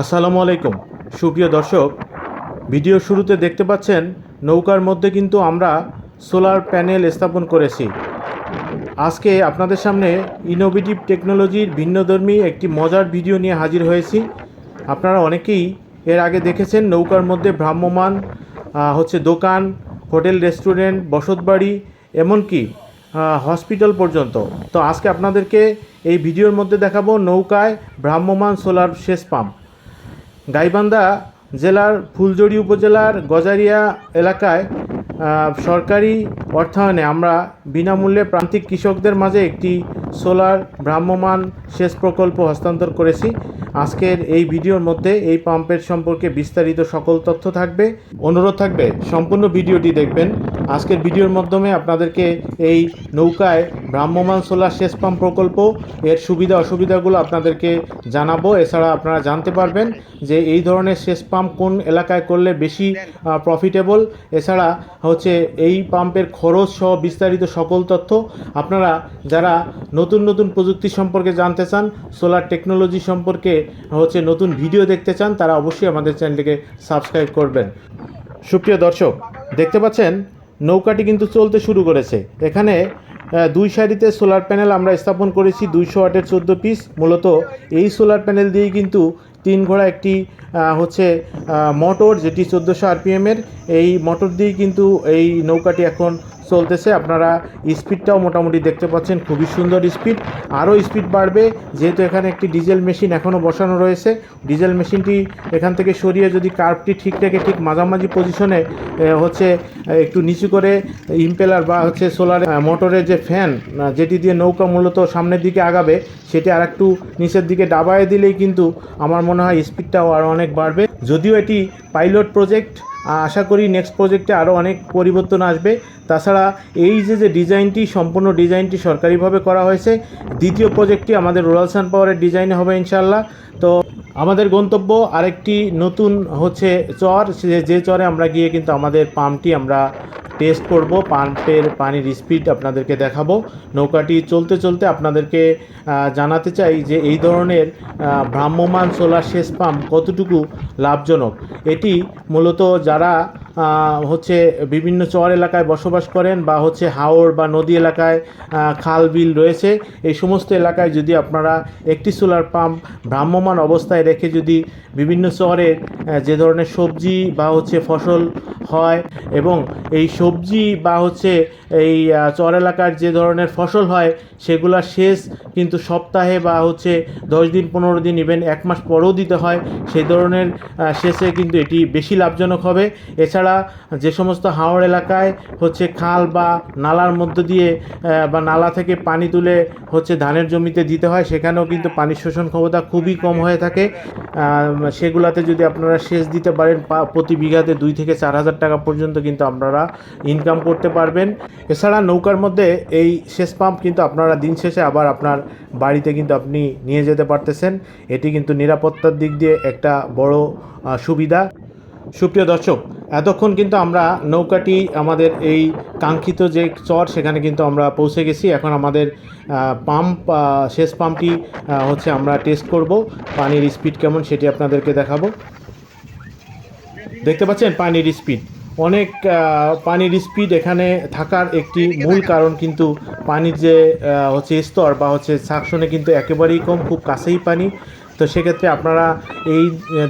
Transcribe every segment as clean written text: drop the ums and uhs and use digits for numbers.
আসসালামু আলাইকুম সুপ্রিয় দর্শক, ভিডিও শুরুতে দেখতে পাচ্ছেন নৌকার মধ্যে কিন্তু আমরা সোলার প্যানেল স্থাপন করেছি। আজকে আপনাদের সামনে ইনোভেটিভ টেকনোলজির ভিন্নধর্মী একটি মজার ভিডিও নিয়ে হাজির হয়েছি। আপনারা অনেকেই এর আগে দেখেছেন নৌকার মধ্যে ভ্রাম্যমান দোকান, হোটেল, রেস্টুরেন্ট, বসতবাড়ি, এমনকি হসপিটাল পর্যন্ত। তো আজকে আপনাদেরকে এই ভিডিওর মধ্যে দেখাবো নৌকায় ভ্রাম্যমান সোলার সেচ পাম্প। গাইবান্ধা জেলার ফুলজড়ি উপজেলার গজারিয়া এলাকায় সরকারি অর্থায়নে আমরা বিনামূল্যে প্রান্তিক কৃষকদের মাঝে একটি সোলার ভ্রাম্যমান সেচ প্রকল্প হস্তান্তর করেছি। আজকের এই ভিডিওর মধ্যে এই পাম্পের সম্পর্কে বিস্তারিত সকল তথ্য থাকবে। অনুরোধ থাকবে সম্পূর্ণ ভিডিওটি দেখবেন। আজকের ভিডিওর মাধ্যমে আপনাদেরকে এই নৌকায় ভ্রাম্যমান সোলার সেচ পাম্প প্রকল্প এর সুবিধা অসুবিধাগুলো আপনাদেরকে জানাবো। এছাড়া আপনারা জানতে পারবেন যে এই ধরনের সেচ পাম্প কোন এলাকায় করলে বেশি প্রফিটেবল। এছাড়া এই পাম্পের খরচ সহ বিস্তারিত সকল তথ্য আপনারা যারা নতুন নতুন প্রযুক্তি সম্পর্কে জানতে চান, সোলার টেকনোলজি সম্পর্কে নতুন ভিডিও দেখতে চান, তারা অবশ্যই আমাদের চ্যানেলটিকে সাবস্ক্রাইব করবেন। সুপ্রিয় দর্শক, দেখতে পাচ্ছেন নৌকাটি কিন্তু চলতে শুরু করেছে। এখানে দুই সারিতে সোলার প্যানেল আমরা স্থাপন করেছি 200 ওয়াটের 14 পিস। মূলত এই সোলার প্যানেল দিয়েই কিন্তু 3 ঘোড়া একটি মোটর, যেটি 1400 আরপিএমের, এই মোটর দিয়েই কিন্তু এই নৌকাটি এখন চলতেছে। আপনারা স্পিডটাও মোটামুটি দেখতে পাচ্ছেন, খুবই সুন্দর স্পিড। আরও স্পিড বাড়বে যেহেতু এখানে একটি ডিজেল মেশিন এখনও বসানো রয়েছে। ডিজেল মেশিনটি এখান থেকে সরিয়ে যদি কার্ভটি ঠিক রেখে ঠিক মাঝামাঝি পজিশনে একটু নিচু করে ইম্পেলার বা সোলার মোটরের যে ফ্যান, যেটি দিয়ে নৌকা মূলত সামনের দিকে আগাবে, সেটি আর একটু নিচের দিকে ডাবায় দিলেই কিন্তু আমার মনে হয় স্পিডটাও আরও অনেক বাড়বে। যদিও এটি পাইলট প্রজেক্ট, আশা করি নেক্সট প্রজেক্টে আরও অনেক পরিবর্তন আসবে। তাছাড়া এই যে ডিজাইনটি, সম্পূর্ণ ডিজাইনটি সরকারিভাবে করা হয়েছে। দ্বিতীয় প্রজেক্টটি আমাদের রুরাল সান পাওয়ারের ডিজাইনে হবে ইনশাল্লাহ। তো আমাদের গন্তব্য আরেকটি নতুন চর, যে চরে আমরা গিয়ে কিন্তু আমাদের পাম্পটি আমরা টেস্ট করব, পাম্পের পানির স্পিড আপনাদেরকে দেখাবো। নৌকাটি চলতে চলতে আপনাদেরকে জানাতে চাই যে এই ধরনের ভ্রাম্যমান সোলার সেচ পাম্প কতটুকু লাভজনক। এটি মূলত যারা বিভিন্ন চর এলাকায় বসবাস করেন বা হাওর বা নদী এলাকায় খাল বিল রয়েছে, এই সমস্ত এলাকায় যদি আপনারা একটি সোলার পাম্প ভ্রাম্যমান অবস্থায় রেখে যদি বিভিন্ন চরের যে ধরনের সবজি বা ফসল হয়, এবং এই সবজি বা এই চর এলাকার যে ধরনের ফসল হয় সেগুলা সেচ কিন্তু সপ্তাহে বা 10 দিন 15 দিন ইভেন 1 মাস পরেও দিতে হয়, সেই ধরনের সেচে কিন্তু এটি বেশি লাভজনক হবে। এছাড়া যে সমস্ত হাওড় এলাকায় খাল বা নালার মধ্য দিয়ে বা নালা থেকে পানি তুলে ধানের জমিতে দিতে হয়, সেখানেও কিন্তু পানির শোষণ ক্ষমতা খুবই কম হয়ে থাকে। সেগুলাতে যদি আপনারা সেচ দিতে পারেন, প্রতি বিঘাতে 2 থেকে 4 হাজার টাকা পর্যন্ত কিন্তু আপনারা ইনকাম করতে পারবেন। এছাড়া নৌকার মধ্যে এই সেচ পাম্প কিন্তু আপনারা দিন শেষে আবার আপনার বাড়িতে কিন্তু আপনি নিয়ে যেতে পারতেছেন। এটি কিন্তু নিরাপত্তার দিক দিয়ে একটা বড় সুবিধা। সুপ্রিয় দর্শক, এতক্ষণ কিন্তু আমরা নৌকাটি আমাদের এই কাঙ্ক্ষিত যে চর, সেখানে কিন্তু আমরা পৌঁছে গেছি। এখন আমাদের সেচ পাম্পটি আমরা টেস্ট করব। পানির স্পিড কেমন সেটি আপনাদেরকে দেখাবো। দেখতে পাচ্ছেন পানির স্পিড অনেক। পানির স্পিড এখানে থাকার একটি মূল কারণ কিন্তু পানির যে স্তর বা সাকশনে কিন্তু একেবারেই কম, খুব কাছেই পানি। তো সেক্ষেত্রে আপনারা এই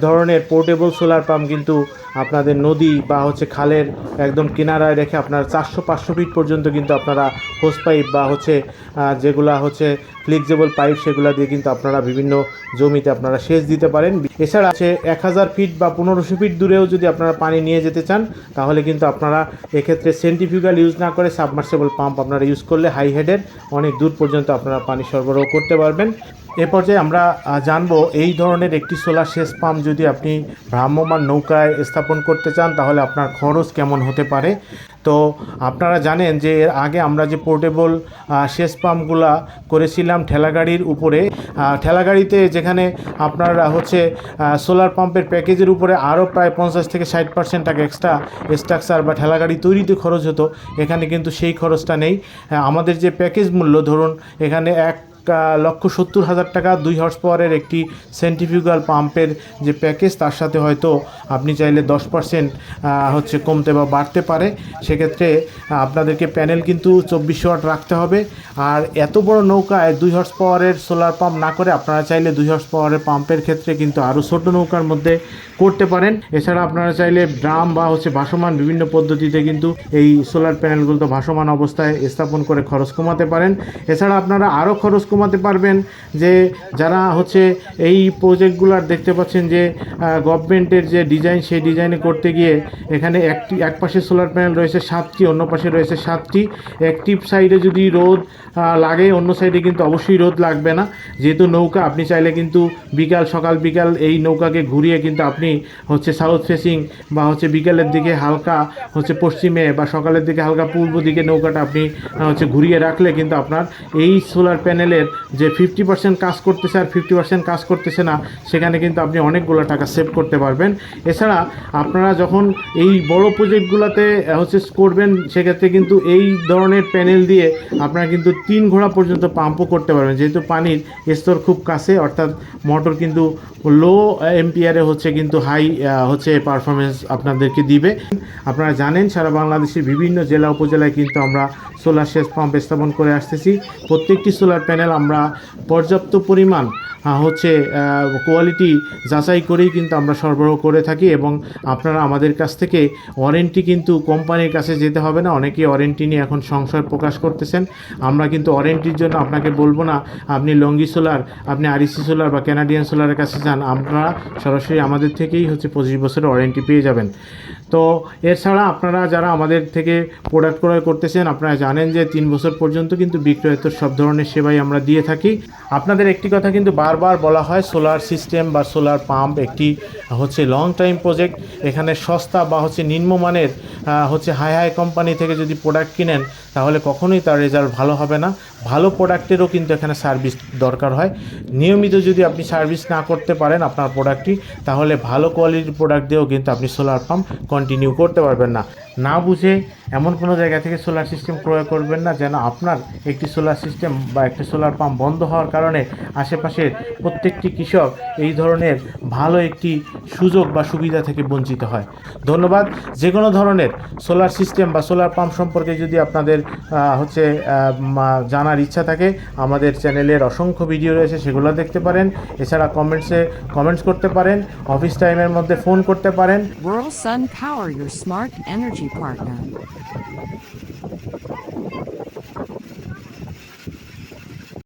ধরনের পোর্টেবল সোলার পাম্প কিন্তু আপনাদের নদী বা খালের একদম কিনারায় রেখে আপনারা 400-500 ফিট পর্যন্ত কিন্তু আপনারা হোস পাইপ বা যেগুলা ফ্লেক্সিবল পাইপ, সেগুলো দিয়ে কিন্তু আপনারা বিভিন্ন জমিতে আপনারা সেচ দিতে পারেন। এছাড়া 1000 ফিট বা 1500 ফিট দূরেও যদি আপনারা পানি নিয়ে যেতে চান, তাহলে কিন্তু আপনারা এক্ষেত্রে সেন্ট্রিফিউগাল ইউজ না করে সাবমার্সিবল পাম্প আপনারা ইউজ করলে হাই হেডের অনেক দূর পর্যন্ত আপনারা পানি সরবরাহ করতে পারবেন। এ পর্যায়ে আমরা জানবো এই ধরনের একটি সোলার সেচ পাম্প যদি আপনি ভ্রাম্যমান নৌকায় স্থাপন করতে চান, তাহলে আপনার খরচ কেমন হতে পারে। তো আপনারা জানেন যে এর আগে আমরা যে পোর্টেবল সেচ পাম্পগুলা করেছিলাম ঠেলাগাড়ির উপরে, ঠেলাগাড়িতে যেখানে আপনার সোলার পাম্পের প্যাকেজের উপরে আরও প্রায় 50 থেকে 60% টাকা এক্সট্রা স্ট্রাকচার বা ঠেলাগাড়ি তৈরিতে খরচ হতো, এখানে কিন্তু সেই খরচটা নেই। আমাদের যে প্যাকেজ মূল্য, ধরুন এখানে 1 1,70,000 টাকা 2 হর্স পাওয়ারের একটি সেন্ট্রিফিউগাল পাম্পের যে প্যাকেজ, তার সাথে হয়তো আপনি চাইলে 10% হচ্ছে কমতে বা বাড়তে পারে। সেক্ষেত্রে আপনাদেরকে প্যানেল কিন্তু 2400 ওয়াট রাখতে হবে। আর এত বড় নৌকায় 2 হর্স পাওয়ারের সোলার পাম্প না করে আপনারা চাইলে 2 হর্স পাওয়ারের পাম্পের ক্ষেত্রে কিন্তু আরও ছোটো নৌকার মধ্যে করতে পারেন। এছাড়া আপনারা চাইলে ড্রাম বা হচ্ছে ভাসমান বিভিন্ন পদ্ধতিতে কিন্তু এই সোলার প্যানেলগুলো তো ভাসমান অবস্থায় স্থাপন করে খরচ কমাতে পারেন। এছাড়া আপনারা আরও খরচ কমাতে পারবেন যে যারা হচ্ছে এই প্রজেক্টগুলার দেখতে পাচ্ছেন যে গভর্নমেন্টের যে ডিজাইন, সেই ডিজাইনে করতে গিয়ে এখানে এক পাশে সোলার প্যানেল রয়েছে 7টি, অন্য পাশে রয়েছে 7টি। একটি সাইডে যদি রোদ লাগে, অন্য সাইডে কিন্তু অবশ্যই রোদ লাগবে না। যেহেতু নৌকা, আপনি চাইলে কিন্তু সকাল বিকাল এই নৌকাকে ঘুরিয়ে কিন্তু আপনি হচ্ছে সাউথ ফেসিং বা হচ্ছে বিকালের দিকে হালকা হচ্ছে পশ্চিমে বা সকালের দিকে হালকা পূর্ব দিকে নৌকাটা আপনি হচ্ছে ঘুরিয়ে রাখলে কিন্তু আপনার এই সোলার প্যানেলের যে 50% কাজ করতেছে আর 50% কাজ করতেছে না, সেখানে কিন্তু আপনি অনেকগুলো টাকা সেভ করতে পারবেন। এছাড়া আপনারা যখন এই বড় প্রজেক্টগুলোতে হচ্ছে করবেন, সেক্ষেত্রে কিন্তু এই ধরনের প্যানেল দিয়ে আপনারা কিন্তু 3 ঘোড়া পর্যন্ত পাম্পও করতে পারবেন, যেহেতু পানির স্তর খুব কাছে, অর্থাৎ মোটর কিন্তু লো এম্পিয়ারে হচ্ছে কিন্তু হাই হচ্ছে পারফরমেন্স আপনাদেরকে দিবে। আপনারা জানেন সারা বাংলাদেশের বিভিন্ন জেলা উপজেলায় কিন্তু আমরা সোলার সেচ পাম্প স্থাপন করে আসতেছি। প্রত্যেকটি সোলার প্যানেল আমরা পর্যাপ্ত পরিমাণ হচ্ছে কোয়ালিটি যাচাই করেই কিন্তু আমরা সরবরাহ করে থাকি, এবং আপনারা আমাদের কাছ থেকে ওয়ারেন্টি কিন্তু কোম্পানির কাছে যেতে হবে না। অনেকেই ওয়ারেন্টি নিয়ে এখন সংশয় প্রকাশ করতেছেন। আমরা কিন্তু ওয়ারেন্টির জন্য আপনাকে বলবো না আপনি লঙ্গি সোলার, আপনি আরইসি সোলার বা ক্যানাডিয়ান সোলারের কাছে যান। আপনারা সরাসরি আমাদের থেকেই হচ্ছে 25 বছরের ওয়ারেন্টি পেয়ে যাবেন। তো এছাড়া আপনারা যারা আমাদের থেকে প্রোডাক্ট ক্রয় করতেছেন, আপনারা জানেন যে 3 বছর পর্যন্ত কিন্তু বিক্রয়ের সব ধরনের সেবাই আমরা দিয়ে থাকি। আপনাদের একটি কথা কিন্তু বারবার বলা হয়, সোলার সিস্টেম বা সোলার পাম্প একটি হচ্ছে লং টাইম প্রজেক্ট। এখানে সস্তা বা হচ্ছে নিম্নমানের হচ্ছে হাই কোম্পানি থেকে যদি প্রোডাক্ট কিনেন, তাহলে কখনোই তার রেজাল্ট ভালো হবে না। ভালো প্রোডাক্টেরও কিন্তু এখানে সার্ভিস দরকার হয়। নিয়মিত যদি আপনি সার্ভিস না করতে পারেন আপনার প্রোডাক্টটি, তাহলে ভালো কোয়ালিটির প্রোডাক্ট দিয়েও কিন্তু আপনি সোলার পাম্প কন্টিনিউ করতে পারবেন না। না বুঝে এমন কোনো জায়গা থেকে সোলার সিস্টেম ক্রয় করবেন না যেন আপনার একটি সোলার সিস্টেম বা একটি সোলার পাম্প বন্ধ হওয়ার কারণে আশেপাশের প্রত্যেকটি কৃষক এই ধরনের ভালো একটি সুযোগ বা সুবিধা থেকে বঞ্চিত হয়। ধন্যবাদ। যে কোনো ধরনের সোলার সিস্টেম বা সোলার পাম্প সম্পর্কে যদি আপনাদের হচ্ছে জানার ইচ্ছা থাকে, আমাদের চ্যানেলের অসংখ্য ভিডিও রয়েছে, সেগুলো দেখতে পারেন। এছাড়া কমেন্টস করতে পারেন, অফিস টাইমের মধ্যে ফোন করতে পারেন। World Sun Power, your smart energy partner.